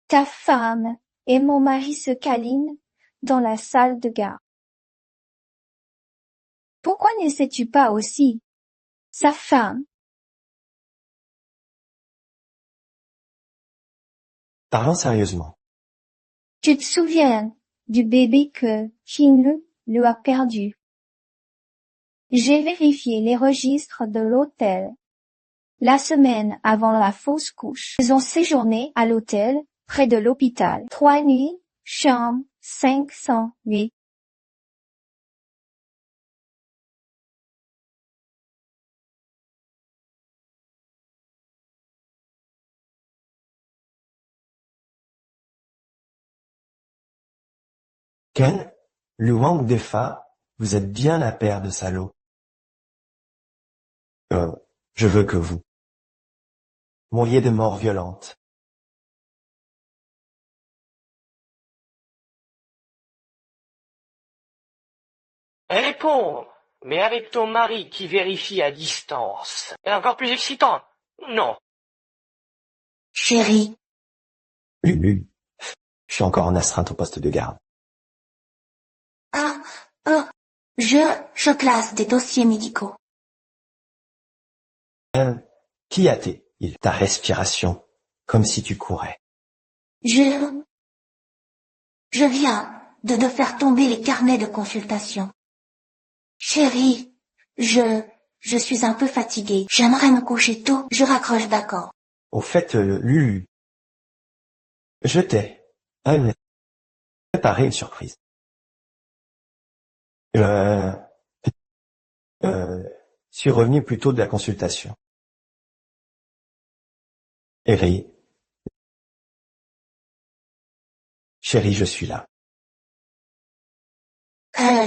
Ta femme et mon mari se câlinent dans la salle de gare. Pourquoi ne sais-tu pas aussi sa femme? Parlons sérieusement. Tu te souviens du bébé que Qinglu lui a perdu? J'ai vérifié les registres de l'hôtel. La semaine avant la fausse couche, ils ont séjourné à l'hôtel, près de l'hôpital. 3 nuits, chambre 508. Ken, Luang Defa, vous êtes bien la paire de salauds. Je veux que vous mouriez de mort violente. Réponds, mais avec ton mari qui vérifie à distance. Et encore plus excitant. Non. Chérie, Lulu, je suis encore en astreinte au poste de garde. je classe des dossiers médicaux. Qui a-t-il ta respiration, comme si tu courais? Je viens de faire tomber les carnets de consultation. Chérie, je suis un peu fatiguée. J'aimerais me coucher tôt. Je raccroche, d'accord. Au fait, Lulu, je t'ai préparé une surprise. Suis revenu plus tôt de la consultation. Eri, chérie, je suis là.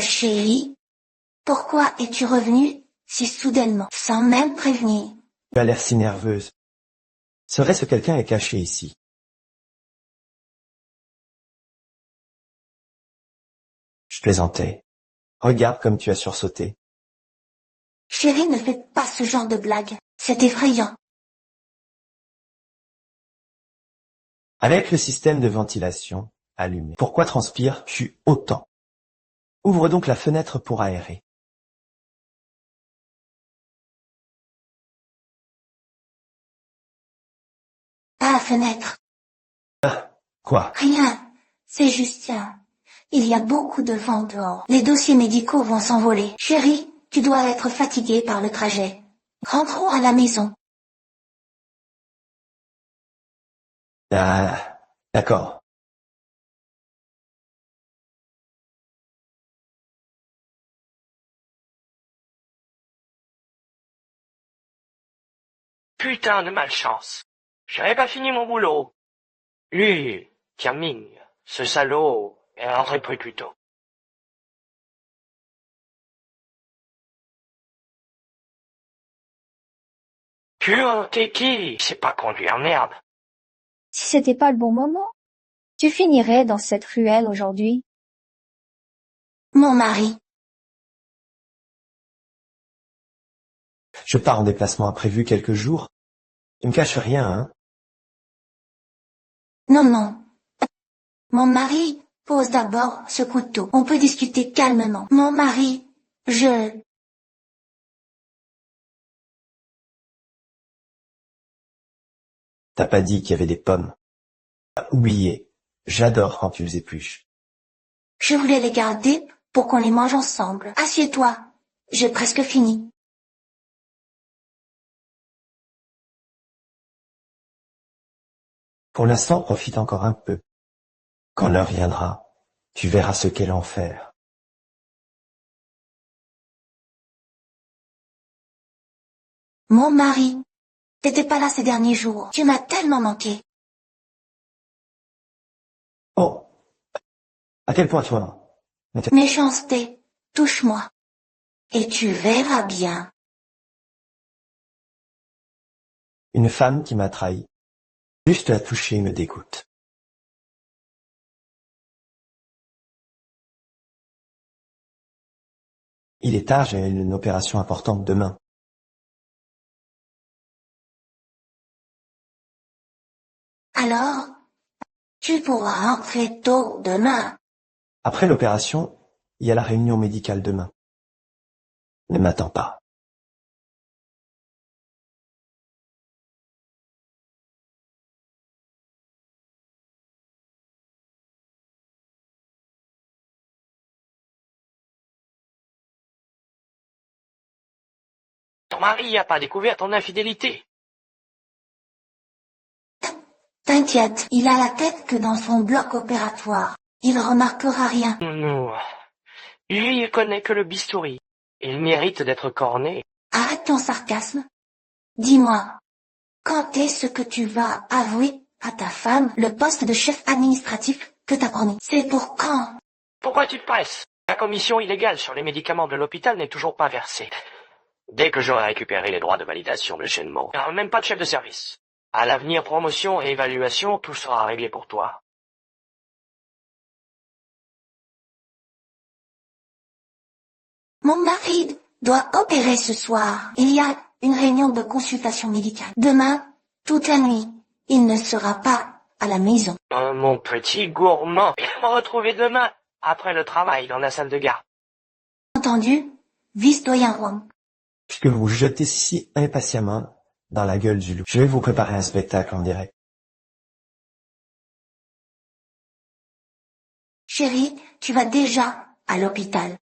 Chérie, pourquoi es-tu revenue si soudainement, sans même prévenir? Tu as l'air si nerveuse. Serait-ce que quelqu'un est caché ici? Je plaisantais. Regarde comme tu as sursauté. Chérie, ne fais pas ce genre de blague. C'est effrayant. Avec le système de ventilation allumé, pourquoi transpires-tu autant? Ouvre donc la fenêtre pour aérer. Pas la fenêtre. Quoi? Rien. C'est juste ça. Il y a beaucoup de vent dehors. Les dossiers médicaux vont s'envoler. Chérie, tu dois être fatiguée par le trajet. Rentrons à la maison. Ah, d'accord. Putain de malchance. J'avais pas fini mon boulot. Lui, Tianming, ce salaud, est rentré plus tôt. Pur, t'es qui? C'est pas conduire, merde. Si c'était pas le bon moment, tu finirais dans cette ruelle aujourd'hui. Mon mari. Je pars en déplacement imprévu quelques jours. Tu me caches rien, hein? Non. Mon mari, pose d'abord ce couteau. On peut discuter calmement. Mon mari, T'as pas dit qu'il y avait des pommes. Ah, oublié. J'adore quand tu les épluches. je voulais les garder pour qu'on les mange ensemble. Assieds-toi. J'ai presque fini. Pour l'instant, profite encore un peu. Quand l'heure viendra, tu verras ce qu'est l'enfer. Mon mari, t'étais pas là ces derniers jours. Tu m'as tellement manqué. Oh! À quel point toi? Méchanceté, touche-moi. Et tu verras bien. Une femme qui m'a trahi. Juste la toucher me dégoûte. Il est tard, j'ai une opération importante demain. Alors, Tu pourras rentrer tôt demain. Après l'opération, il y a la réunion médicale demain. Ne m'attends pas. Ton mari n'a pas découvert ton infidélité. T'inquiète, il a la tête que dans son bloc opératoire. Il remarquera rien. Non. Lui, il connaît que le bistouri. Il mérite d'être corné. Arrête ton sarcasme. Dis-moi, quand est-ce que tu vas avouer à ta femme le poste de chef administratif que t'as promis? C'est pour quand? Pourquoi tu te presses? La commission illégale sur les médicaments de l'hôpital n'est toujours pas versée. Dès que j'aurai récupéré les droits de validation de Shenmue, il n'y aura même pas de chef de service. À l'avenir, promotion et évaluation, tout sera réglé pour toi. Mon mari doit opérer ce soir. Il y a une réunion de consultation médicale. Demain, toute la nuit, il ne sera pas à la maison. Oh, mon petit gourmand, il va me retrouver demain, après le travail, dans la salle de garde. Entendu? Vice-doyen Wong. Puisque vous vous jetez si impatiemment dans la gueule du loup, je vais vous préparer un spectacle en direct. Chérie, tu vas déjà à l'hôpital.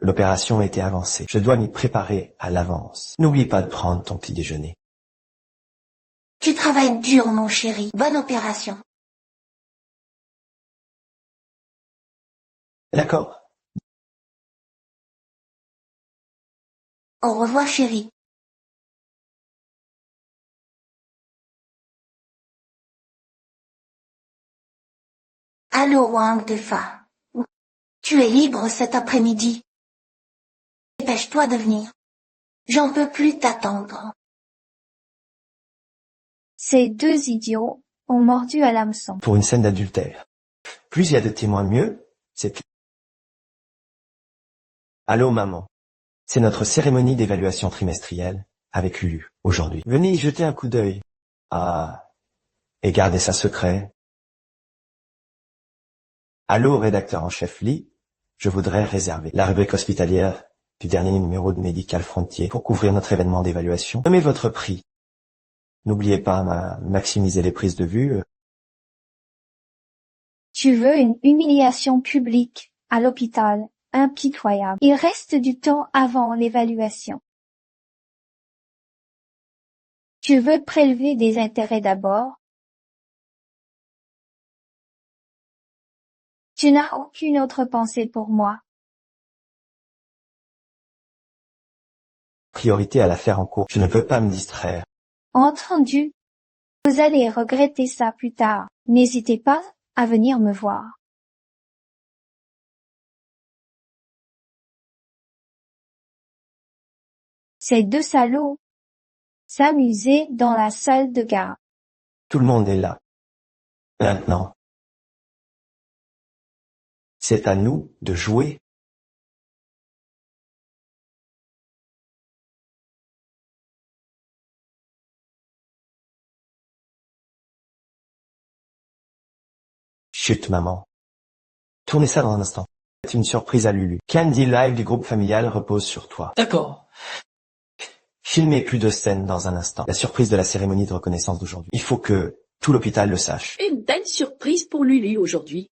L'opération a été avancée. Je dois m'y préparer à l'avance. N'oublie pas de prendre ton petit déjeuner. Tu travailles dur, mon chéri. Bonne opération. D'accord? Au revoir, chérie. Allô, Wang Defa. Tu es libre cet après-midi. Dépêche-toi de venir. J'en peux plus t'attendre. Ces deux idiots ont mordu à l'hameçon. Pour une scène d'adultère. Plus il y a de témoins, mieux. C'est... Allô, maman. C'est notre cérémonie d'évaluation trimestrielle avec Lulu, aujourd'hui. Venez y jeter un coup d'œil. Ah, et gardez ça secret. Allô, rédacteur en chef Lee. Je voudrais réserver la rubrique hospitalière du dernier numéro de Medical Frontier pour couvrir notre événement d'évaluation. Nommez votre prix. N'oubliez pas à maximiser les prises de vue. Tu veux une humiliation publique à l'hôpital, impitoyable. Il reste du temps avant l'évaluation. Tu veux prélever des intérêts d'abord. Tu n'as aucune autre pensée pour moi. Priorité à l'affaire en cours. Je ne peux pas me distraire. Entendu. Vous allez regretter ça plus tard. N'hésitez pas à venir me voir. Ces deux salauds s'amusaient dans la salle de garde. Tout le monde est là. Maintenant. C'est à nous de jouer. Chut, maman. Tournez ça dans un instant. C'est une surprise à Lulu. Candy Live du groupe familial repose sur toi. D'accord. Filmez plus de scènes dans un instant. La surprise de la cérémonie de reconnaissance d'aujourd'hui. Il faut que tout l'hôpital le sache. Une belle surprise pour Lulu aujourd'hui.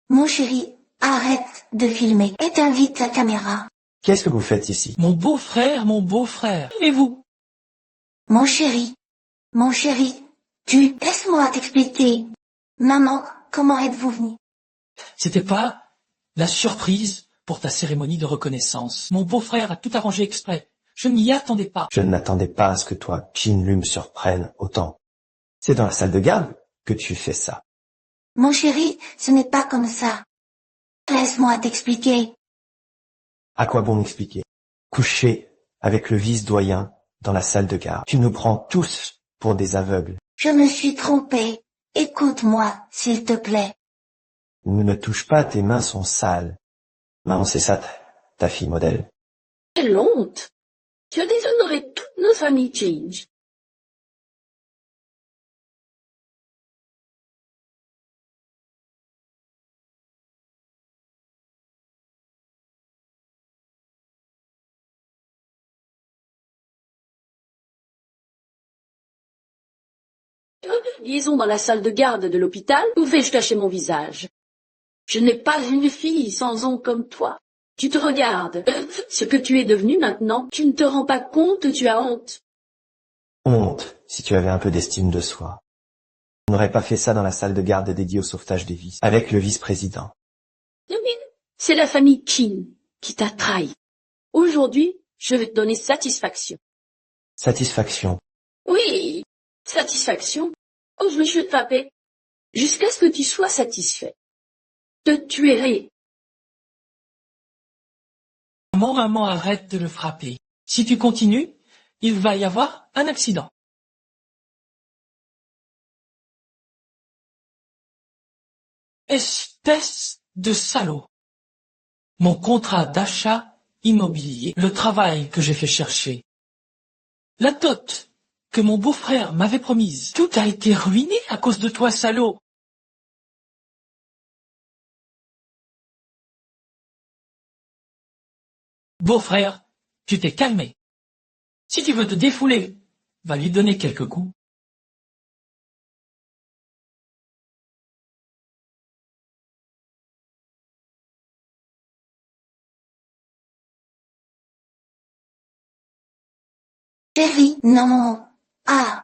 Mon chéri, arrête de filmer. Éteins vite la caméra. Qu'est-ce que vous faites ici? Mon beau-frère. Et vous? Mon chéri, laisse-moi t'expliquer. Maman, comment êtes-vous venu? C'était pas la surprise pour ta cérémonie de reconnaissance. Mon beau-frère a tout arrangé exprès. Je n'y attendais pas. Je n'attendais pas à ce que toi, Jin-Lu, me surprenne autant. C'est dans la salle de garde que tu fais ça. Mon chéri, ce n'est pas comme ça. Laisse-moi t'expliquer. À quoi bon m'expliquer? Coucher avec le vice-doyen dans la salle de garde. Tu nous prends tous pour des aveugles. Je me suis trompée. Écoute-moi, s'il te plaît. Ne touche pas, tes mains sont sales. Maman, c'est ça, ta fille modèle. Quelle honte! Tu as déshonoré toute notre famille Change. Liaison dans la salle de garde de l'hôpital, où vais-je cacher mon visage? Je n'ai pas une fille sans ongle comme toi. Tu te regardes. Ce que tu es devenu maintenant, tu ne te rends pas compte, tu as honte. Honte, si tu avais un peu d'estime de soi. On n'aurait pas fait ça dans la salle de garde dédiée au sauvetage des vices, avec le vice-président. C'est la famille Qin qui t'a trahi. Aujourd'hui, je vais te donner satisfaction. Satisfaction. Oui, satisfaction. Oh, je vais te frapper. Jusqu'à ce que tu sois satisfait. Te tuerai. Maman, arrête de le frapper. Si tu continues, il va y avoir un accident. Espèce de salaud. Mon contrat d'achat immobilier, le travail que j'ai fait chercher, la dot que mon beau-frère m'avait promise, tout a été ruiné à cause de toi, salaud. Beau-frère, tu t'es calmé. Si tu veux te défouler, va lui donner quelques coups. Chérie, non. Ah,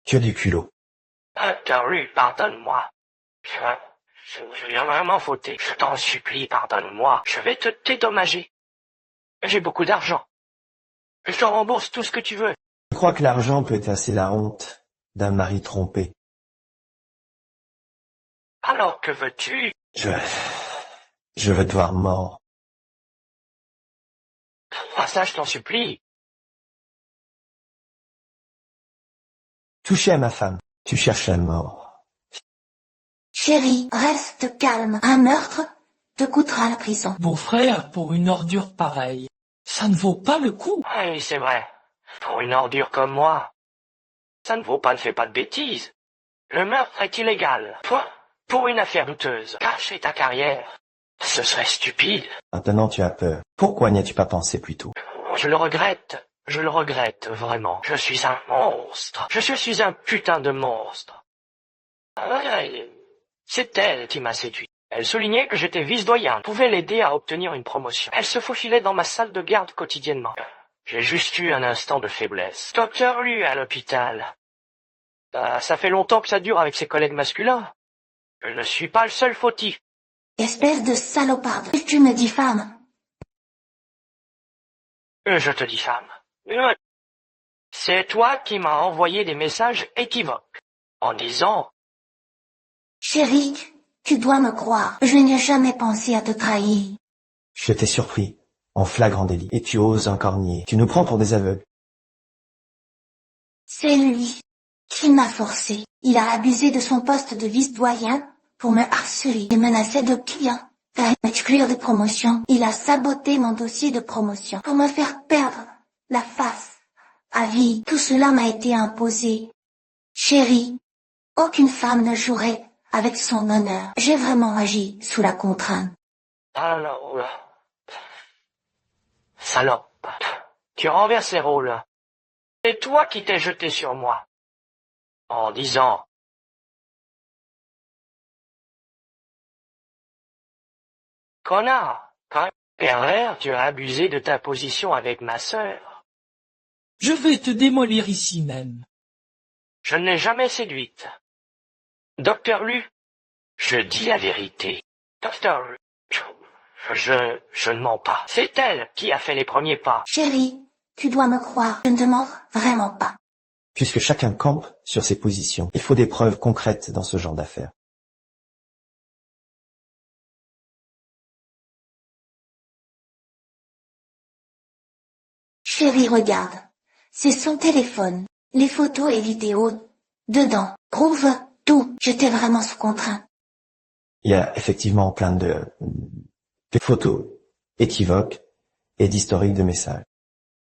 Tu as du culot. Terry, pardonne-moi. Je viens vraiment fauté. Je t'en supplie, pardonne-moi. Je vais te dédommager. J'ai beaucoup d'argent. Je te rembourse tout ce que tu veux. Je crois que l'argent peut effacer la honte d'un mari trompé. Alors que veux-tu? Je veux te voir mort. Ah, ça, je t'en supplie. Toucher à ma femme. Tu cherches la mort. chérie, reste calme. Un meurtre te coûtera la prison. Beau-frère, pour une ordure pareille, ça ne vaut pas le coup. Oui, c'est vrai. Pour une ordure comme moi, ça ne vaut pas, ne fais pas de bêtises. Le meurtre est illégal. Pour une affaire douteuse, cacher ta carrière, ce serait stupide. Maintenant tu as peur. Pourquoi n'y as-tu pas pensé plus tôt? Je le regrette, vraiment. Je suis un monstre. Je suis un putain de monstre. C'est elle qui m'a séduit. Elle soulignait que j'étais vice-doyen, pouvait l'aider à obtenir une promotion. Elle se faufilait dans ma salle de garde quotidiennement. J'ai juste eu un instant de faiblesse. Docteur Lu à l'hôpital. Ça fait longtemps que ça dure avec ses collègues masculins. Je ne suis pas le seul fautif. Espèce de saloparde. Tu me diffames. Je te diffame. C'est toi qui m'as envoyé des messages équivoques, en disant Chérie, tu dois me croire. Je n'ai jamais pensé à te trahir. Je t'ai surpris, en flagrant délit, et tu oses encore nier. Tu nous prends pour des aveugles. C'est lui qui m'a forcé. Il a abusé de son poste de vice-doyen pour me harceler et menacer de clients. À m'exclure de promotion. Il a saboté mon dossier de promotion pour me faire perdre la face à vie. Tout cela m'a été imposé. Chérie, aucune femme ne jouerait avec son honneur. J'ai vraiment agi sous la contrainte. alors, salope, tu renverses les rôles. C'est toi qui t'es jeté sur moi, en disant connard, pervers, tu as abusé de ta position avec ma sœur. Je vais te démolir ici même. Je ne l'ai jamais séduite. Docteur Lu, je dis la vérité. Docteur Lu, je ne mens pas. C'est elle qui a fait les premiers pas. Chérie, tu dois me croire. Je ne te mens vraiment pas. Puisque chacun campe sur ses positions, il faut des preuves concrètes dans ce genre d'affaires. Chérie, regarde. C'est son téléphone. Les photos et vidéos. Dedans. Prouve tout. J'étais vraiment sous contrainte. Il y a effectivement plein de photos équivoques et d'historiques de messages.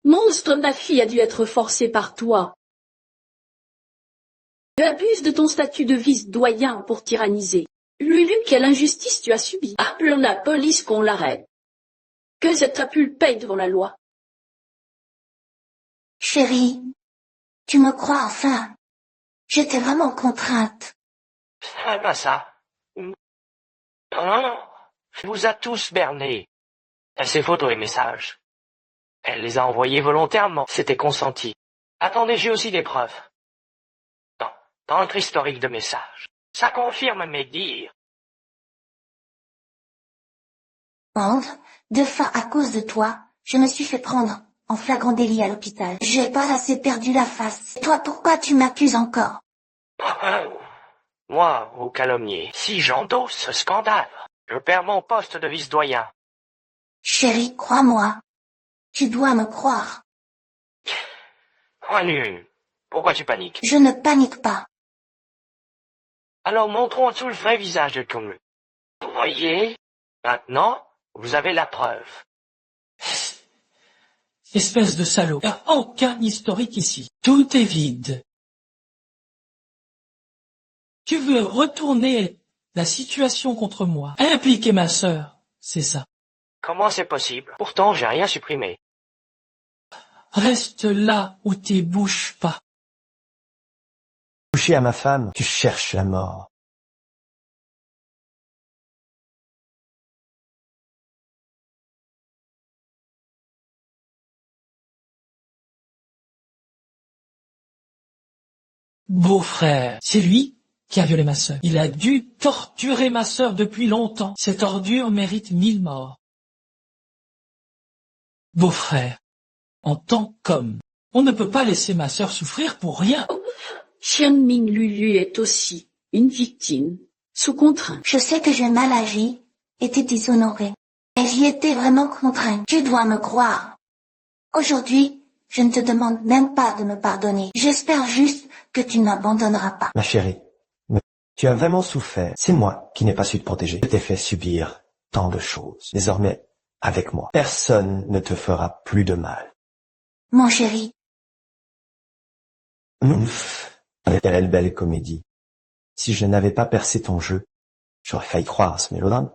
Monstre, ma fille a dû être forcée par toi. Tu abuses de ton statut de vice-doyen pour tyranniser. Lulu, quelle injustice tu as subie. Appelons la police qu'on l'arrête. Que cette crapule paye devant la loi. Chérie, tu me crois enfin? J'étais vraiment contrainte. Ah ben ça. Non, non, non. Elle vous a tous berné. Ces photos et messages. Elle les a envoyés volontairement. C'était consenti. Attendez, j'ai aussi des preuves. Dans notre historique de messages. Ça confirme mes dires. Honte, deux fois à cause de toi, je me suis fait prendre en flagrant délit à l'hôpital. J'ai pas assez perdu la face. Et toi, pourquoi tu m'accuses encore? Moi, vous calomniez. Si j'endosse ce scandale, je perds mon poste de vice-doyen. Chérie, crois-moi. Tu dois me croire. Manu, pourquoi tu paniques? Je ne panique pas. Alors montrons tout le vrai visage de Kunlu. Vous voyez? Maintenant, vous avez la preuve. Espèce de salaud. Il n'y a aucun historique ici. Tout est vide. Tu veux retourner la situation contre moi. Impliquer ma sœur. C'est ça. Comment c'est possible? Pourtant, j'ai rien supprimé. Reste là où t'es, bouge pas. Toucher à ma femme, tu cherches la mort. Beau-frère, c'est lui qui a violé ma sœur. Il a dû torturer ma sœur depuis longtemps. Cette ordure mérite 1000 morts. Beau-frère, en tant qu'homme, on ne peut pas laisser ma sœur souffrir pour rien. Xianming Lulu est aussi une victime, sous contrainte. Je sais que j'ai mal agi et t'es déshonorée. Mais j'y étais vraiment contrainte. Tu dois me croire. Aujourd'hui, je ne te demande même pas de me pardonner. J'espère juste que tu ne m'abandonneras pas. Ma chérie, tu as vraiment souffert. C'est moi qui n'ai pas su te protéger. Je t'ai fait subir tant de choses. Désormais, avec moi, personne ne te fera plus de mal. Mon chéri, Quelle belle comédie. Si je n'avais pas percé ton jeu, j'aurais failli croire à ce mélodrame.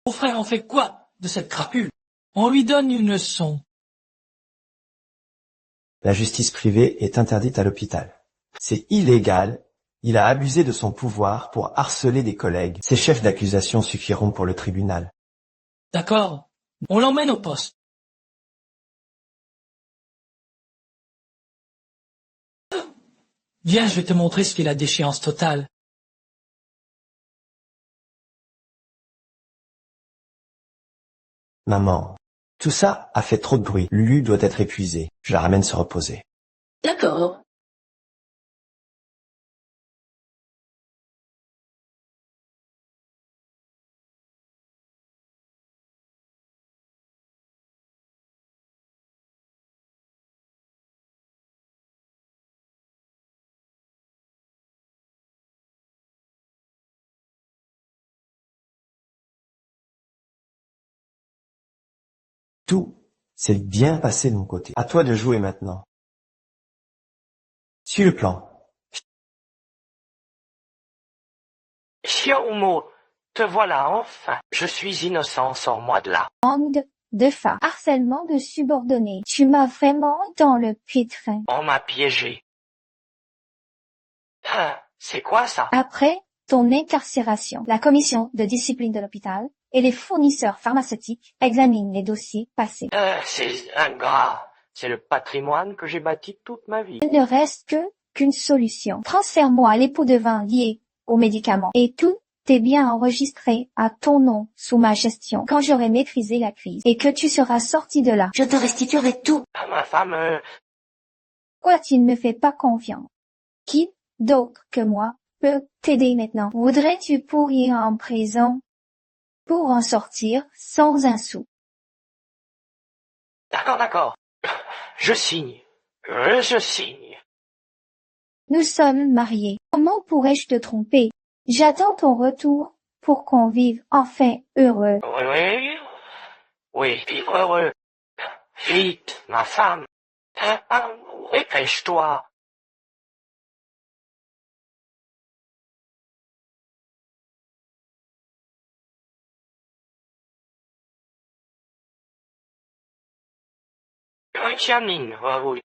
Beau-frère, on fait quoi de cette crapule? On lui donne une leçon. La justice privée est interdite à l'hôpital. C'est illégal. Il a abusé de son pouvoir pour harceler des collègues. Ses chefs d'accusation suffiront pour le tribunal. D'accord? On l'emmène au poste. Viens, je vais te montrer ce qu'est la déchéance totale. Maman, tout ça a fait trop de bruit. Lulu doit être épuisée. Je la ramène se reposer. D'accord. Tout s'est bien passé de mon côté. À toi de jouer maintenant. Suis le plan. Xiaomo, te voilà enfin. Je suis innocent, sors-moi de là. Bande de fa. Harcèlement de subordonnés. Tu m'as vraiment dans le pétrin. On m'a piégé. Ah, c'est quoi ça? Après ton incarcération, la commission de discipline de l'hôpital et les fournisseurs pharmaceutiques examinent les dossiers passés. C'est ingrat. C'est le patrimoine que j'ai bâti toute ma vie. Il ne reste qu'une solution. Transfère-moi les pots de vin liés aux médicaments et tout est bien enregistré à ton nom sous ma gestion quand j'aurai maîtrisé la crise et que tu seras sorti de là. je te restituerai tout. Ah, ma femme, Pourquoi tu ne me fais pas confiance? Qui d'autre que moi peut t'aider maintenant? Voudrais-tu pourrir en prison pour en sortir sans un sou? D'accord, d'accord. Je signe. Je signe. Nous sommes mariés. Comment pourrais-je te tromper? J'attends ton retour pour qu'on vive enfin heureux. Oui, oui. Oui, vivre heureux. Vite, ma femme. Dépêche-toi. Oui, Tiamine, oui.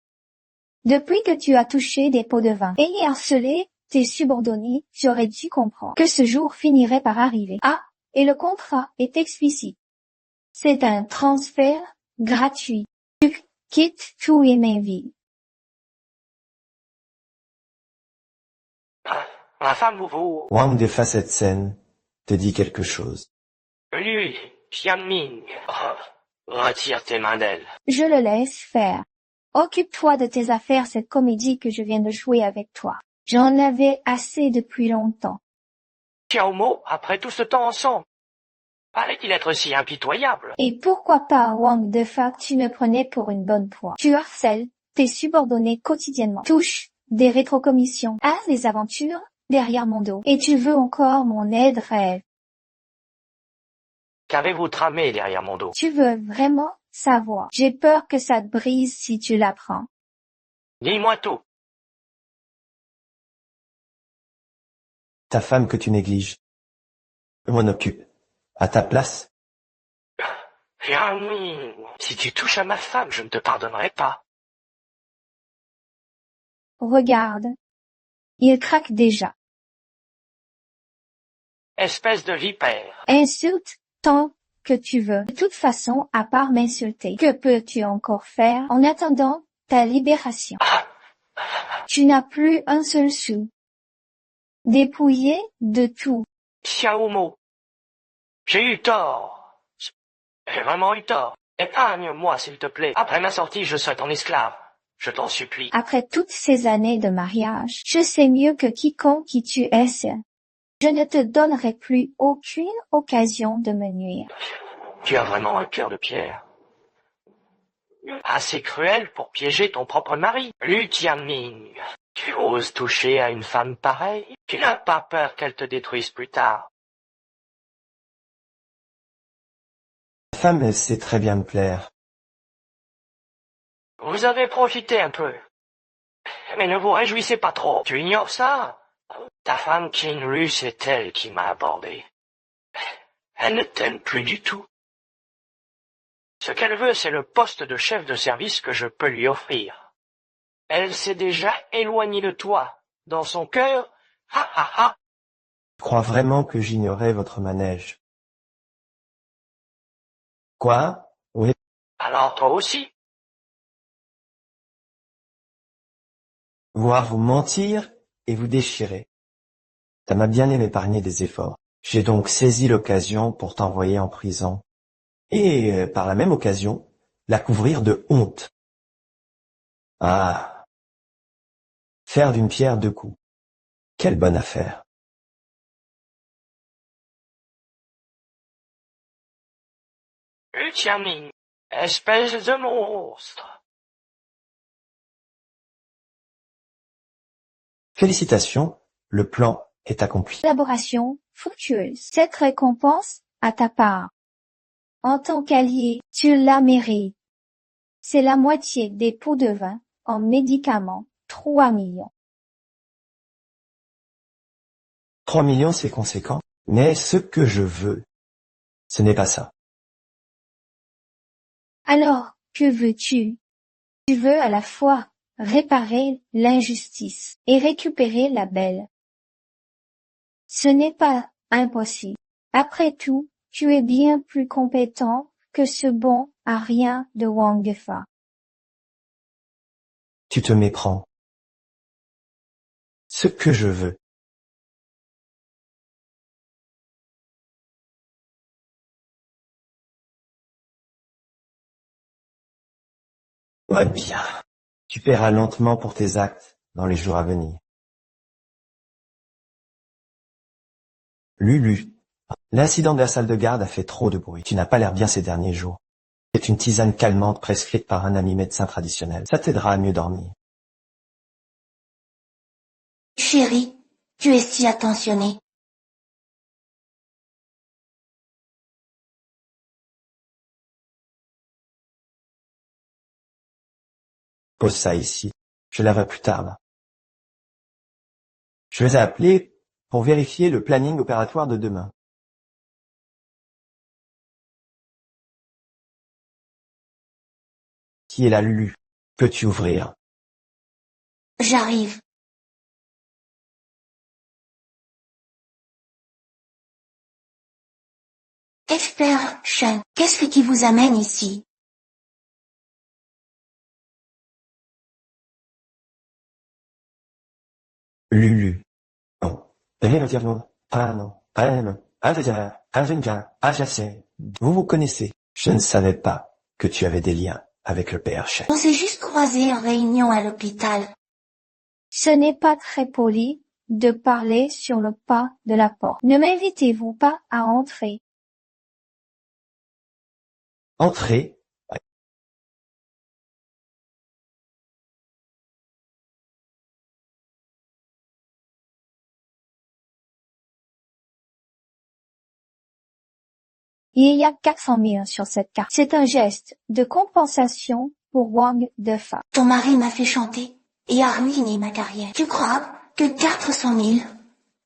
Depuis que tu as touché des pots de vin et harcelé tes subordonnés, j'aurais dû comprendre que ce jour finirait par arriver. Ah, et le contrat est explicite. C'est un transfert gratuit. Tu quittes tout et ma vie. Ma femme, vous... Wang défait cette scène, te dit quelque chose. Lui, Tiamine. Retire tes mains d'elle. Je le laisse faire. Occupe-toi de tes affaires, cette comédie que je viens de jouer avec toi. J'en avais assez depuis longtemps. Xiao Mo, après tout ce temps ensemble. Fallait-il être si impitoyable? Et pourquoi pas, Wang Defa, tu me prenais pour une bonne proie. Tu harcèles tes subordonnés quotidiennement. Touche des rétrocommissions à des aventures derrière mon dos. Et tu veux encore mon aide rêve. Qu'avez-vous tramé derrière mon dos? Tu veux vraiment savoir. J'ai peur que ça te brise si tu l'apprends. Dis-moi tout. Ta femme que tu négliges. Je m'en occupe. À ta place. Tiamine, si tu touches à ma femme, je ne te pardonnerai pas. Regarde. Il craque déjà. Espèce de vipère. Insulte tant que tu veux. De toute façon, à part m'insulter, que peux-tu encore faire en attendant ta libération? Tu n'as plus un seul sou. Dépouillé de tout. Xiao Mo. J'ai eu tort. J'ai vraiment eu tort. Épargne-moi, s'il te plaît. Après ma sortie, je serai ton esclave. Je t'en supplie. Après toutes ces années de mariage, je sais mieux que quiconque qui tu es. Je ne te donnerai plus aucune occasion de me nuire. Tu as vraiment un cœur de pierre. Assez cruel pour piéger ton propre mari. Lu Tianming, tu oses toucher à une femme pareille? Tu n'as pas peur qu'elle te détruise plus tard? Ta femme, elle sait très bien me plaire. Vous avez profité un peu. Mais ne vous réjouissez pas trop. Tu ignores ça? Ta femme Qin Lu, c'est elle qui m'a abordé. Elle ne t'aime plus du tout. Ce qu'elle veut, c'est le poste de chef de service que je peux lui offrir. Elle s'est déjà éloignée de toi. Dans son cœur, ha ha ha. Je crois vraiment que j'ignorais votre manège. Quoi? Oui. Alors toi aussi. Voir vous mentir et vous déchirer. Ça m'a bien aimé épargner des efforts. J'ai donc saisi l'occasion pour t'envoyer en prison. Et, par la même occasion, la couvrir de honte. Ah. Faire d'une pierre deux coups. Quelle bonne affaire. Tianming, espèce de monstre. Félicitations, le plan est accompli. Collaboration fructueuse. Cette récompense à ta part. En tant qu'allié, tu la mérites. C'est la moitié des pots de vin en médicaments, 3 millions. 3 millions, c'est conséquent. Mais ce que je veux, ce n'est pas ça. Alors, que veux-tu? Tu veux à la fois réparer l'injustice et récupérer la belle. Ce n'est pas impossible. Après tout, tu es bien plus compétent que ce bon à rien de Wang Defa. Tu te méprends. Ce que je veux. Ouais, bien. Tu paieras lentement pour tes actes dans les jours à venir. Lulu, l'incident de la salle de garde a fait trop de bruit. Tu n'as pas l'air bien ces derniers jours. C'est une tisane calmante prescrite par un ami médecin traditionnel. Ça t'aidera à mieux dormir. Chérie, tu es si attentionnée. Pose ça ici. Je la vois plus tard, là. Je vais appeler pour vérifier le planning opératoire de demain. Qui est la Lulu? Peux-tu ouvrir? J'arrive. Esther, Shen, qu'est-ce qui vous amène ici? Lulu. Non. Ah non. Vous vous connaissez. Je ne savais pas que tu avais des liens avec le père Shen. On s'est juste croisés en réunion à l'hôpital. Ce n'est pas très poli de parler sur le pas de la porte. Ne m'invitez-vous pas à entrer? Entrez. Il y a 400 000 sur cette carte. C'est un geste de compensation pour Wang Defa. Ton mari m'a fait chanter et a ruiné ma carrière. Tu crois que 400 000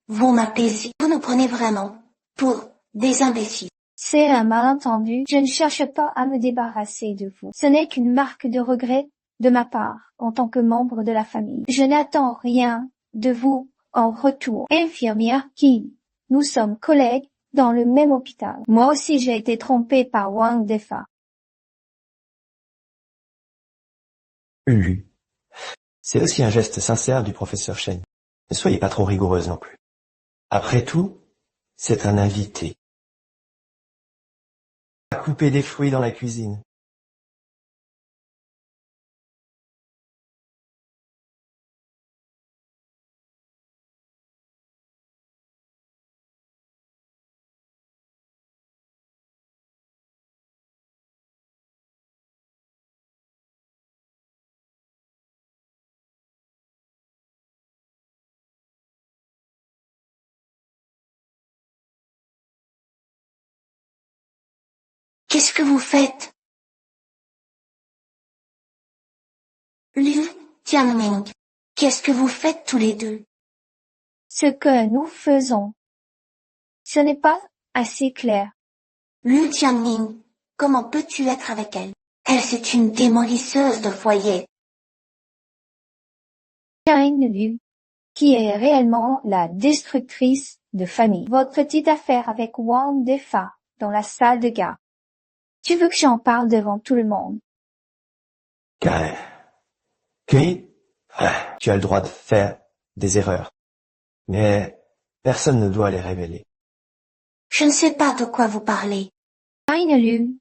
vont m'apaiser? Vous nous prenez vraiment pour des imbéciles. C'est un malentendu. Je ne cherche pas à me débarrasser de vous. Ce n'est qu'une marque de regret de ma part en tant que membre de la famille. Je n'attends rien de vous en retour. Infirmière Kim, nous sommes collègues dans le même hôpital. Moi aussi j'ai été trompée par Wang Defa. Lulu. C'est aussi un geste sincère du professeur Shen. Ne soyez pas trop rigoureuse non plus. Après tout, c'est un invité. À couper des fruits dans la cuisine. Qu'est-ce que vous faites? Liu Tianming, qu'est-ce que vous faites tous les deux? Ce que nous faisons, ce n'est pas assez clair. Liu Tianming, comment peux-tu être avec elle? Elle, c'est une démolisseuse de foyer. Kain Liu, qui est réellement la destructrice de famille. Votre petite affaire avec Wang Defa dans la salle de gare. Tu veux que j'en parle devant tout le monde? Puis, tu as le droit de faire des erreurs. Mais personne ne doit les révéler. Je ne sais pas de quoi vous parlez. Kain Liu,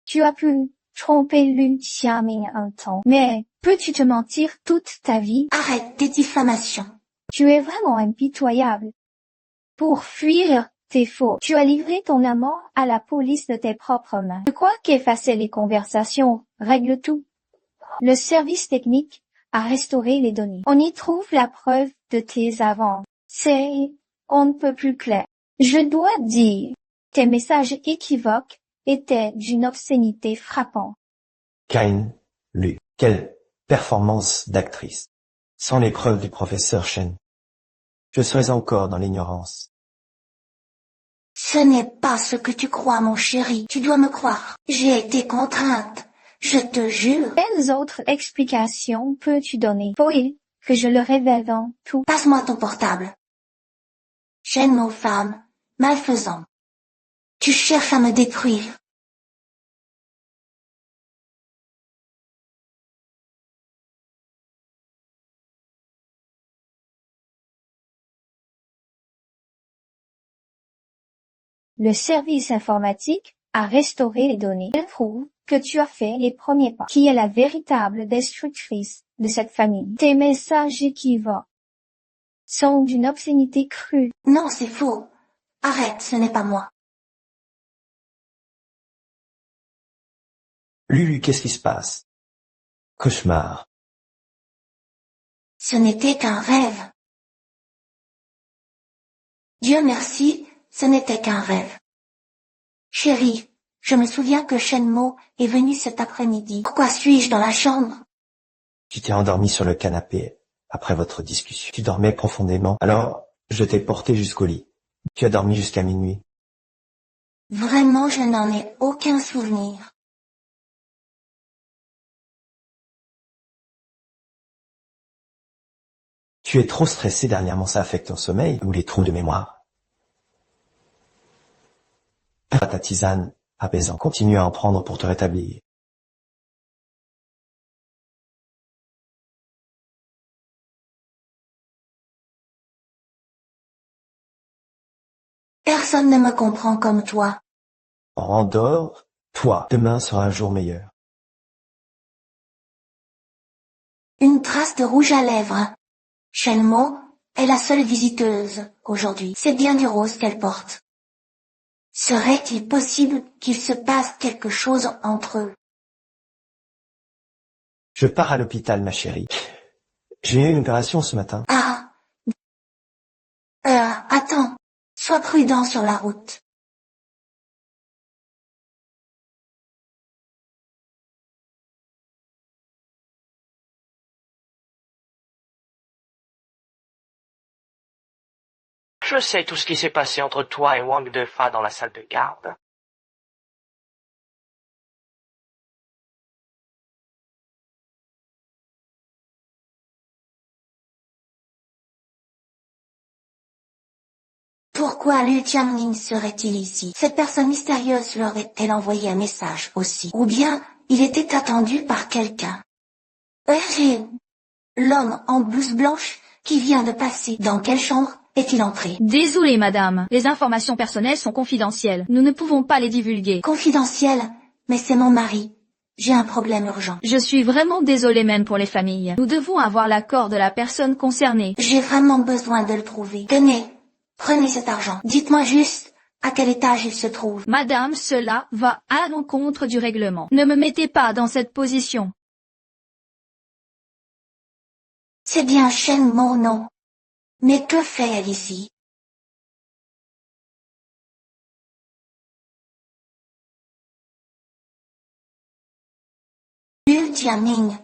tu as pu tromper Lu Xiaoming un temps, mais peux-tu te mentir toute ta vie? Arrête des diffamations. Tu es vraiment impitoyable. Pour fuir tes fautes, tu as livré ton amant à la police de tes propres mains. Je crois qu'effacer les conversations règle tout. Le service technique a restauré les données. On y trouve la preuve de tes avances. C'est on ne peut plus clair. Je dois dire, tes messages équivoques étaient d'une obscénité frappante. Kain Lu. Quelle performance d'actrice. Sans les preuves du professeur Shen, je serais encore dans l'ignorance. Ce n'est pas ce que tu crois, mon chéri. Tu dois me croire. J'ai été contrainte. Je te jure. Quelles autres explications peux-tu donner? Faut-il que je le révèle dans tout? Passe-moi ton portable. Shenmue femme, malfaisant. Tu cherches à me détruire. Le service informatique a restauré les données. Elle prouve que tu as fait les premiers pas. Qui est la véritable destructrice de cette famille? Tes messages équivoques sont d'une obscénité crue. Non, c'est faux. Arrête, ce n'est pas moi. Lulu, qu'est-ce qui se passe? Cauchemar. Ce n'était qu'un rêve. Dieu merci, ce n'était qu'un rêve. Chérie, je me souviens que Shenmo est venu cet après-midi. Pourquoi suis-je dans la chambre? Tu t'es endormi sur le canapé après votre discussion. Tu dormais profondément, alors je t'ai porté jusqu'au lit. Tu as dormi jusqu'à minuit. Vraiment, je n'en ai aucun souvenir. Tu es trop stressé dernièrement, ça affecte ton sommeil ou les troubles de mémoire. Prends ta tisane apaisant. Continue à en prendre pour te rétablir. Personne ne me comprend comme toi. Endors, toi. Demain sera un jour meilleur. Une trace de rouge à lèvres. Shenmo est la seule visiteuse aujourd'hui. C'est bien du rose qu'elle porte. Serait-il possible qu'il se passe quelque chose entre eux? Je pars à l'hôpital, ma chérie. J'ai eu une opération ce matin. Ah. Attends. Sois prudent sur la route. Je sais tout ce qui s'est passé entre toi et Wang Defa dans la salle de garde. Pourquoi Liu Tianling serait-il ici? Cette personne mystérieuse leur aurait-elle envoyé un message aussi? Ou bien, il était attendu par quelqu'un? L'homme en blouse blanche qui vient de passer. Dans quelle chambre est-il entré? Désolée, madame. Les informations personnelles sont confidentielles. Nous ne pouvons pas les divulguer. Confidentiel, mais c'est mon mari. J'ai un problème urgent. Je suis vraiment désolée même pour les familles. Nous devons avoir l'accord de la personne concernée. J'ai vraiment besoin de le trouver. Tenez, prenez cet argent. Dites-moi juste à quel étage il se trouve. Madame, cela va à l'encontre du règlement. Ne me mettez pas dans cette position. C'est bien Shenmo, non? Mais que fait-elle ici? Liu Jiaming,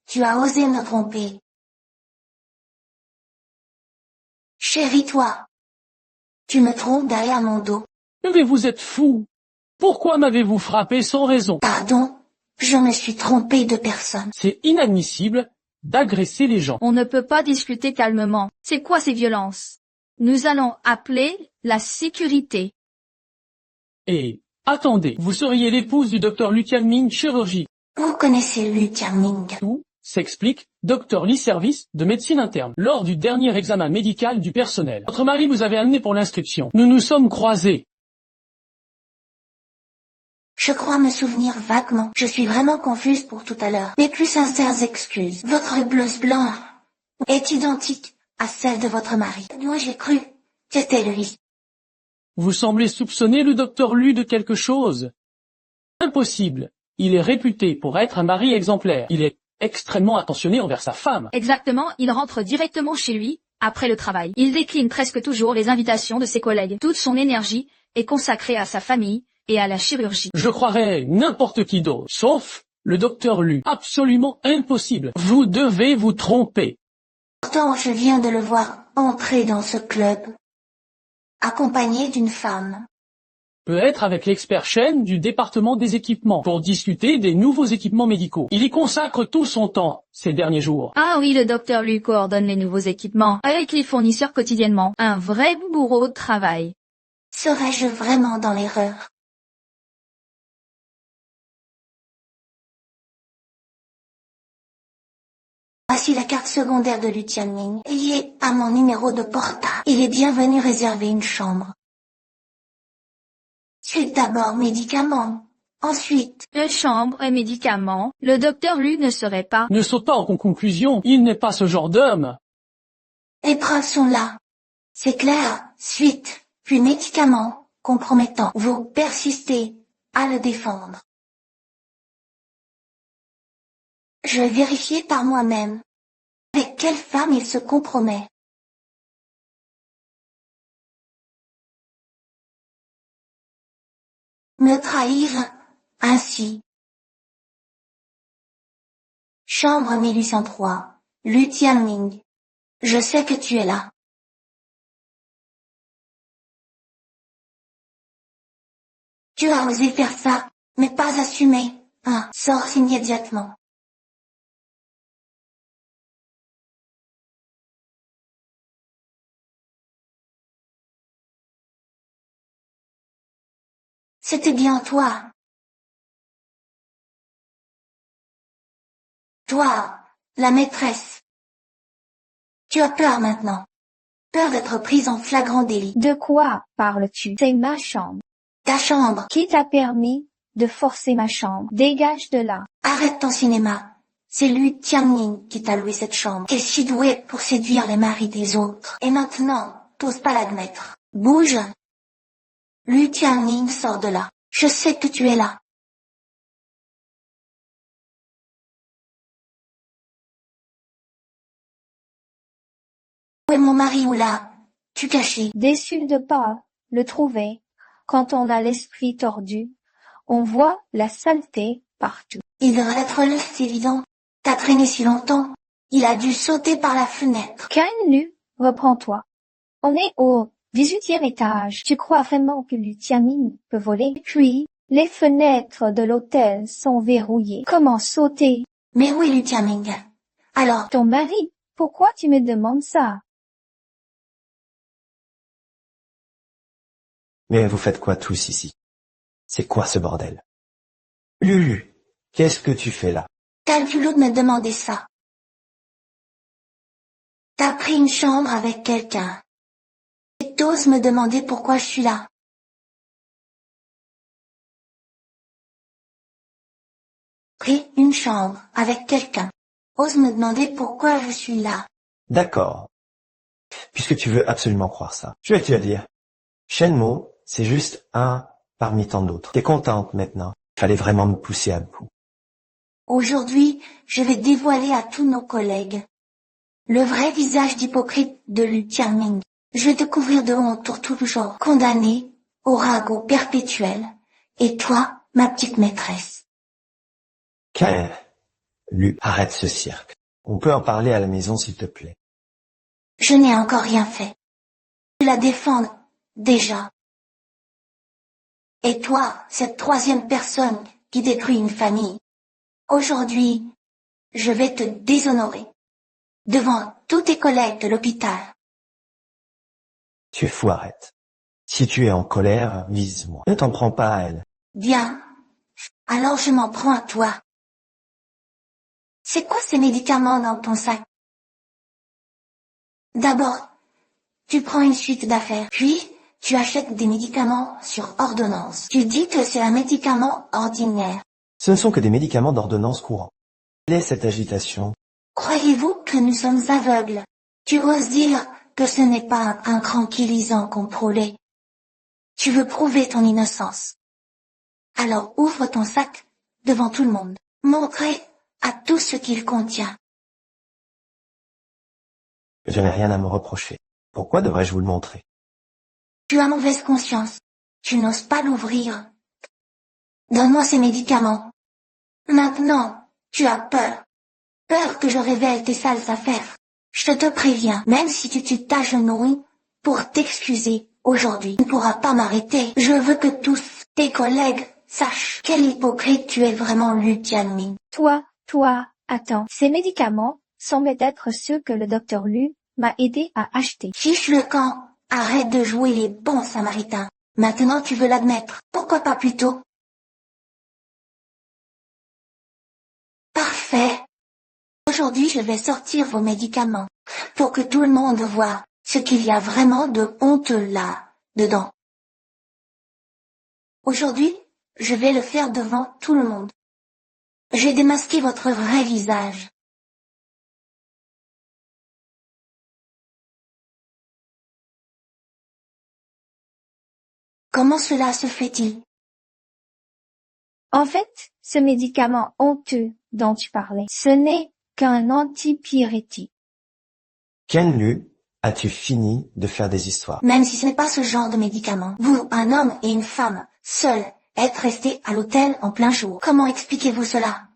tu as osé me tromper. Chérie toi, tu me trompes derrière mon dos. Mais vous êtes fou. Pourquoi m'avez-vous frappé sans raison? Pardon, je me suis trompée de personne. C'est inadmissible d'agresser les gens. On ne peut pas discuter calmement. C'est quoi ces violences? Nous allons appeler la sécurité. Et, attendez, vous seriez l'épouse du docteur Liu Tianming, chirurgie. Vous connaissez Liu Tianming? Tout s'explique, docteur Lee Service de médecine interne. Lors du dernier examen médical du personnel, votre mari vous avait amené pour l'inscription. Nous nous sommes croisés. Je crois me souvenir vaguement. Je suis vraiment confuse pour tout à l'heure. Mes plus sincères excuses. Votre blouse blanche est identique à celle de votre mari. Moi j'ai cru que c'était lui. Vous semblez soupçonner le docteur Lu de quelque chose. Impossible. Il est réputé pour être un mari exemplaire. Il est extrêmement attentionné envers sa femme. Exactement, il rentre directement chez lui, après le travail. Il décline presque toujours les invitations de ses collègues. Toute son énergie est consacrée à sa famille et à la chirurgie. Je croirais n'importe qui d'autre, sauf le docteur Lu. Absolument impossible. Vous devez vous tromper. Pourtant je viens de le voir entrer dans ce club, accompagné d'une femme. Peut-être avec l'expert Chen du département des équipements, pour discuter des nouveaux équipements médicaux. Il y consacre tout son temps, ces derniers jours. Ah oui, le docteur Lu coordonne les nouveaux équipements avec les fournisseurs quotidiennement. Un vrai bourreau de travail. Serais-je vraiment dans l'erreur? Voici la carte secondaire de Liu Tianming, liée à mon numéro de portable. Il est bienvenu réserver une chambre. Suite d'abord médicaments, ensuite... Chambre et médicaments, le docteur Lu ne serait pas... Ne saute pas en conclusion, il n'est pas ce genre d'homme. Les preuves sont là. C'est clair, suite, puis médicaments, compromettants. Vous persistez à le défendre. Je vais vérifier par moi-même. Avec quelle femme il se compromet? Me trahir ainsi. Chambre 1803. Lu Tianming. Je sais que tu es là. Tu as osé faire ça, mais pas assumé. Sors immédiatement. C'était bien toi. Toi, la maîtresse. Tu as peur maintenant. Peur d'être prise en flagrant délit. De quoi parles-tu? C'est ma chambre. Ta chambre. Qui t'a permis de forcer ma chambre? Dégage de là. Arrête ton cinéma. C'est lui, Tianming, qui t'a loué cette chambre. T'es si doué pour séduire les maris des autres. Et maintenant, t'oses pas l'admettre. Bouge. Lui, Tianming, sors de là. Je sais que tu es là. Où est mon mari ou là? Tu cachais. Déçu de pas le trouver. Quand on a l'esprit tordu, on voit la saleté partout. Il devrait être là, c'est évident. T'as traîné si longtemps. Il a dû sauter par la fenêtre. Lu, reprends-toi. On est au 18e étage. Tu crois vraiment que le Tianming peut voler? Puis, les fenêtres de l'hôtel sont verrouillées. Comment sauter? Mais où est Lu Tianming? Alors, Ton mari, pourquoi tu me demandes ça? Mais vous faites quoi tous ici? C'est quoi ce bordel? Lulu, qu'est-ce que tu fais là? t'as le culot de me demander ça. T'as pris une chambre avec quelqu'un. Et t'oses me demander pourquoi je suis là. Pris une chambre avec quelqu'un. Ose me demander pourquoi je suis là. D'accord. Puisque tu veux absolument croire ça, je vais te le dire. Shenmue, c'est juste un parmi tant d'autres. T'es contente maintenant. Il fallait vraiment me pousser à bout. Aujourd'hui, je vais dévoiler à tous nos collègues le vrai visage d'hypocrite de Lu Tianming. Je vais te couvrir de honte pour toujours, condamné au ragot perpétuel. Et toi, ma petite maîtresse. Lu, arrête ce cirque. On peut en parler à la maison s'il te plaît. Je n'ai encore rien fait. Tu la défends, déjà. Et toi, cette troisième personne qui détruit une famille. Aujourd'hui, je vais te déshonorer. Devant tous tes collègues de l'hôpital. Tu es fou, arrête. Si tu es en colère, vise-moi. Ne t'en prends pas à elle. Bien. Alors je m'en prends à toi. C'est quoi ces médicaments dans ton sac? D'abord, tu prends une suite d'affaires. Puis, tu achètes des médicaments sur ordonnance. Tu dis que c'est un médicament ordinaire. Ce ne sont que des médicaments d'ordonnance courant. Quelle est cette agitation? Croyez-vous que nous sommes aveugles? Tu oses dire que ce n'est pas un tranquillisant contrôlé. Tu veux prouver ton innocence. Alors ouvre ton sac devant tout le monde. Montrez à tout ce qu'il contient. Je n'ai rien à me reprocher. Pourquoi devrais-je vous le montrer? Tu as mauvaise conscience. Tu n'oses pas l'ouvrir. Donne-moi ces médicaments. Maintenant, tu as peur. Peur que je révèle tes sales affaires. Je te préviens, même si tu t'agenouilles pour t'excuser aujourd'hui, tu ne pourras pas m'arrêter. Je veux que tous tes collègues sachent quel hypocrite tu es vraiment, Lu Tianming. Toi, attends. Ces médicaments semblent être ceux que le docteur Lu m'a aidé à acheter. Fiche le camp. Arrête de jouer les bons samaritains. Maintenant tu veux l'admettre. Pourquoi pas plus tôt? Parfait. Aujourd'hui je vais sortir vos médicaments. Pour que tout le monde voie ce qu'il y a vraiment de honteux là, dedans. Aujourd'hui, je vais le faire devant tout le monde. J'ai démasqué votre vrai visage. Comment cela se fait-il? En fait, ce médicament honteux dont tu parlais, ce n'est qu'un antipyrétique. Ken-Lu, as-tu fini de faire des histoires? Même si ce n'est pas ce genre de médicament. Vous, un homme et une femme, seuls, êtes restés à l'hôtel en plein jour. Comment expliquez-vous cela?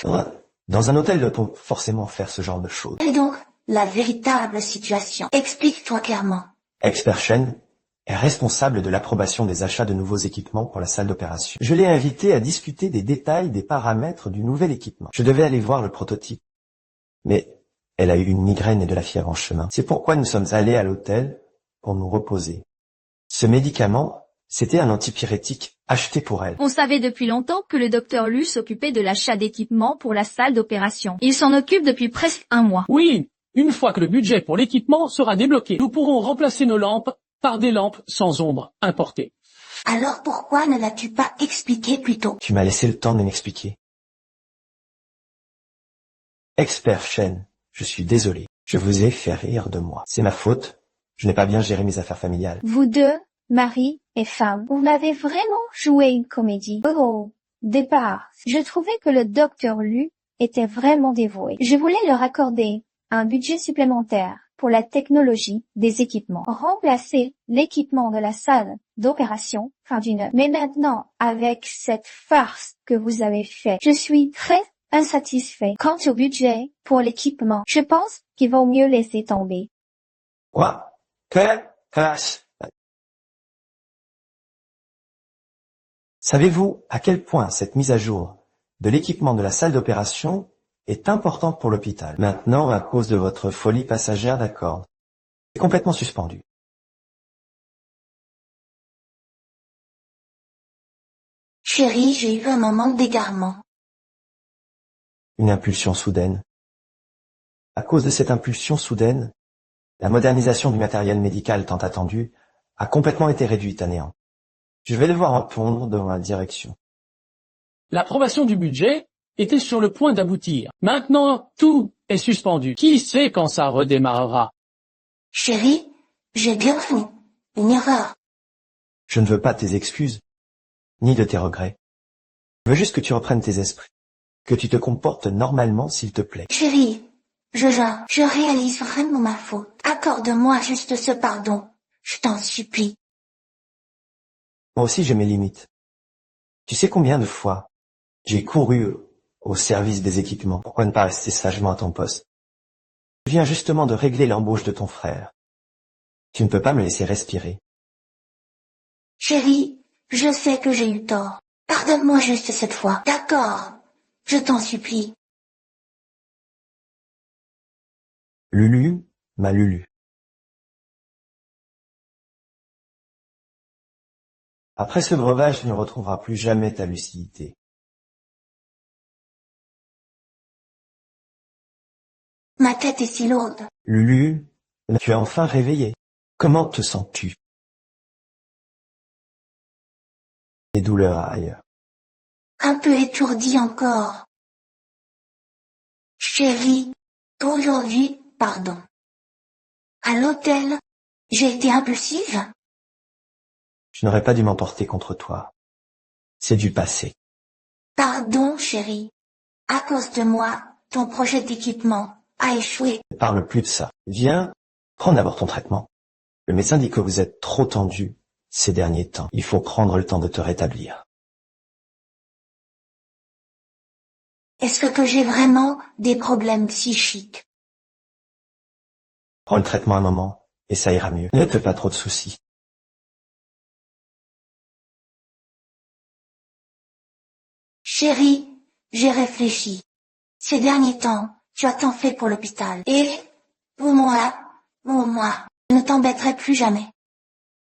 Ouais. Dans un hôtel, doit-on forcément faire ce genre de choses? Et donc, la véritable situation. Explique-toi clairement. Expert Shen est responsable de l'approbation des achats de nouveaux équipements pour la salle d'opération. Je l'ai invité à discuter des détails des paramètres du nouvel équipement. Je devais aller voir le prototype. Mais elle a eu une migraine et de la fièvre en chemin. C'est pourquoi nous sommes allés à l'hôtel pour nous reposer. Ce médicament, c'était un antipyrétique acheté pour elle. On savait depuis longtemps que le docteur Lu s'occupait de l'achat d'équipements pour la salle d'opération. Il s'en occupe depuis presque un mois. Oui, une fois que le budget pour l'équipement sera débloqué, nous pourrons remplacer nos lampes par des lampes sans ombre importées. Alors pourquoi ne l'as-tu pas expliqué plus tôt? Tu m'as laissé le temps de m'expliquer. Expert Shen, je suis désolé. Je vous ai fait rire de moi. C'est ma faute. Je n'ai pas bien géré mes affaires familiales. Vous deux, mari et femme, vous m'avez vraiment joué une comédie. Au départ, je trouvais que le docteur Lu était vraiment dévoué. Je voulais leur accorder un budget supplémentaire pour la technologie des équipements. Remplacer l'équipement de la salle d'opération fin d'une heure. Mais maintenant, avec cette farce que vous avez faite, je suis très insatisfait. Quant au budget pour l'équipement, je pense qu'il vaut mieux laisser tomber. Quoi? Quelle classe? Savez-vous à quel point cette mise à jour de l'équipement de la salle d'opération est importante pour l'hôpital? Maintenant, à cause de votre folie passagère, d'accord. C'est complètement suspendu. Chérie, j'ai eu un moment d'égarement. Une impulsion soudaine. À cause de cette impulsion soudaine, la modernisation du matériel médical tant attendu a complètement été réduite à néant. Je vais devoir répondre devant la direction. L'approbation du budget était sur le point d'aboutir. Maintenant, tout est suspendu. Qui sait quand ça redémarrera? Chérie, j'ai bien fait une erreur. Je ne veux pas tes excuses, ni de tes regrets. Je veux juste que tu reprennes tes esprits, que tu te comportes normalement s'il te plaît. Chérie, je réalise vraiment ma faute. Accorde-moi juste ce pardon. Je t'en supplie. Moi aussi j'ai mes limites. Tu sais combien de fois j'ai couru au service des équipements? Pourquoi ne pas rester sagement à ton poste? Je viens justement de régler l'embauche de ton frère. Tu ne peux pas me laisser respirer. Chérie, je sais que j'ai eu tort. Pardonne-moi juste cette fois. D'accord. Je t'en supplie. Lulu, ma Lulu. Après ce breuvage, tu ne retrouveras plus jamais ta lucidité. Ma tête est si lourde. Lulu, tu es enfin réveillée. Comment te sens-tu? Des douleurs ailleurs. Un peu étourdie encore. Chérie, aujourd'hui, pardon. À l'hôtel, j'ai été impulsive. Je n'aurais pas dû m'emporter contre toi. C'est du passé. Pardon, chérie. À cause de moi, ton projet d'équipement a échoué. Ne parle plus de ça. Viens, prends d'abord ton traitement. Le médecin dit que vous êtes trop tendu ces derniers temps. Il faut prendre le temps de te rétablir. Est-ce que j'ai vraiment des problèmes psychiques? Prends le traitement un moment, et ça ira mieux. Ne te fais pas trop de soucis. Chérie, j'ai réfléchi. Ces derniers temps, tu as tant fait pour l'hôpital. Et, pour moi, je ne t'embêterai plus jamais.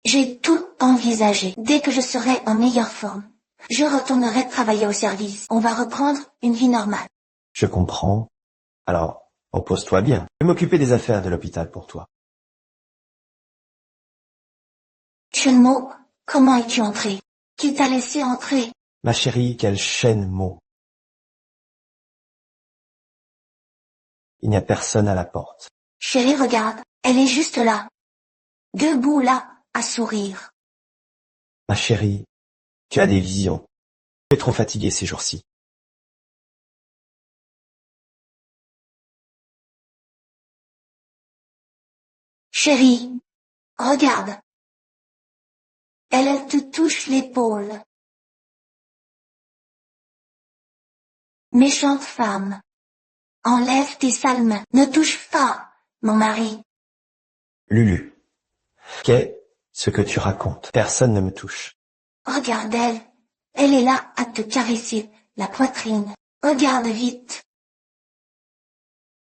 J'ai tout envisagé. Dès que je serai en meilleure forme, je retournerai travailler au service. On va reprendre une vie normale. Je comprends. Alors, repose-toi bien. Je vais m'occuper des affaires de l'hôpital pour toi. Chunmo, comment es-tu entré? Qui t'a laissé entrer? Ma chérie, quelle chaîne mot. Il n'y a personne à la porte. Chérie, regarde, elle est juste là. Debout là, à sourire. Ma chérie, tu as des visions. Tu es trop fatigué ces jours-ci. Chérie, regarde. Elle te touche l'épaule. Méchante femme. Enlève tes sales mains. Ne touche pas, mon mari. Lulu, qu'est-ce que tu racontes? Personne ne me touche. Regarde elle. Elle est là à te caresser la poitrine. Regarde vite.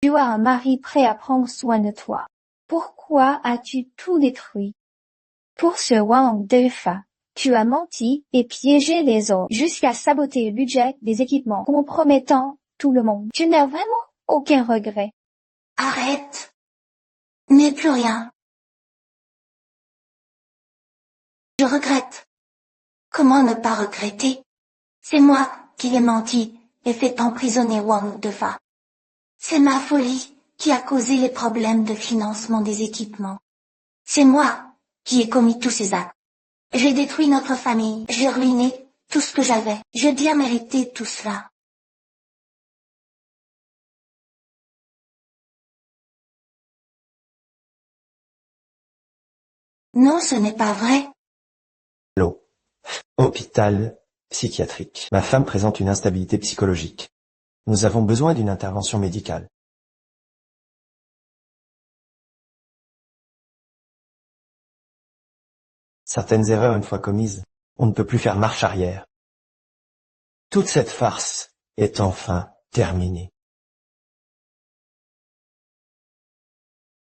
Tu as un mari prêt à prendre soin de toi. Pourquoi as-tu tout détruit? Pour ce Wang Defa, tu as menti et piégé les autres jusqu'à saboter le budget des équipements, compromettant tout le monde. Tu n'as vraiment aucun regret. Arrête. Mais plus rien. Je regrette. Comment ne pas regretter? C'est moi qui ai menti et fait emprisonner Wang Defa. C'est ma folie qui a causé les problèmes de financement des équipements. C'est moi qui ai commis tous ces actes. J'ai détruit notre famille, j'ai ruiné tout ce que j'avais. J'ai bien mérité tout cela. Non, ce n'est pas vrai. L'eau. Hôpital psychiatrique. Ma femme présente une instabilité psychologique. Nous avons besoin d'une intervention médicale. Certaines erreurs, une fois commises, on ne peut plus faire marche arrière. Toute cette farce est enfin terminée.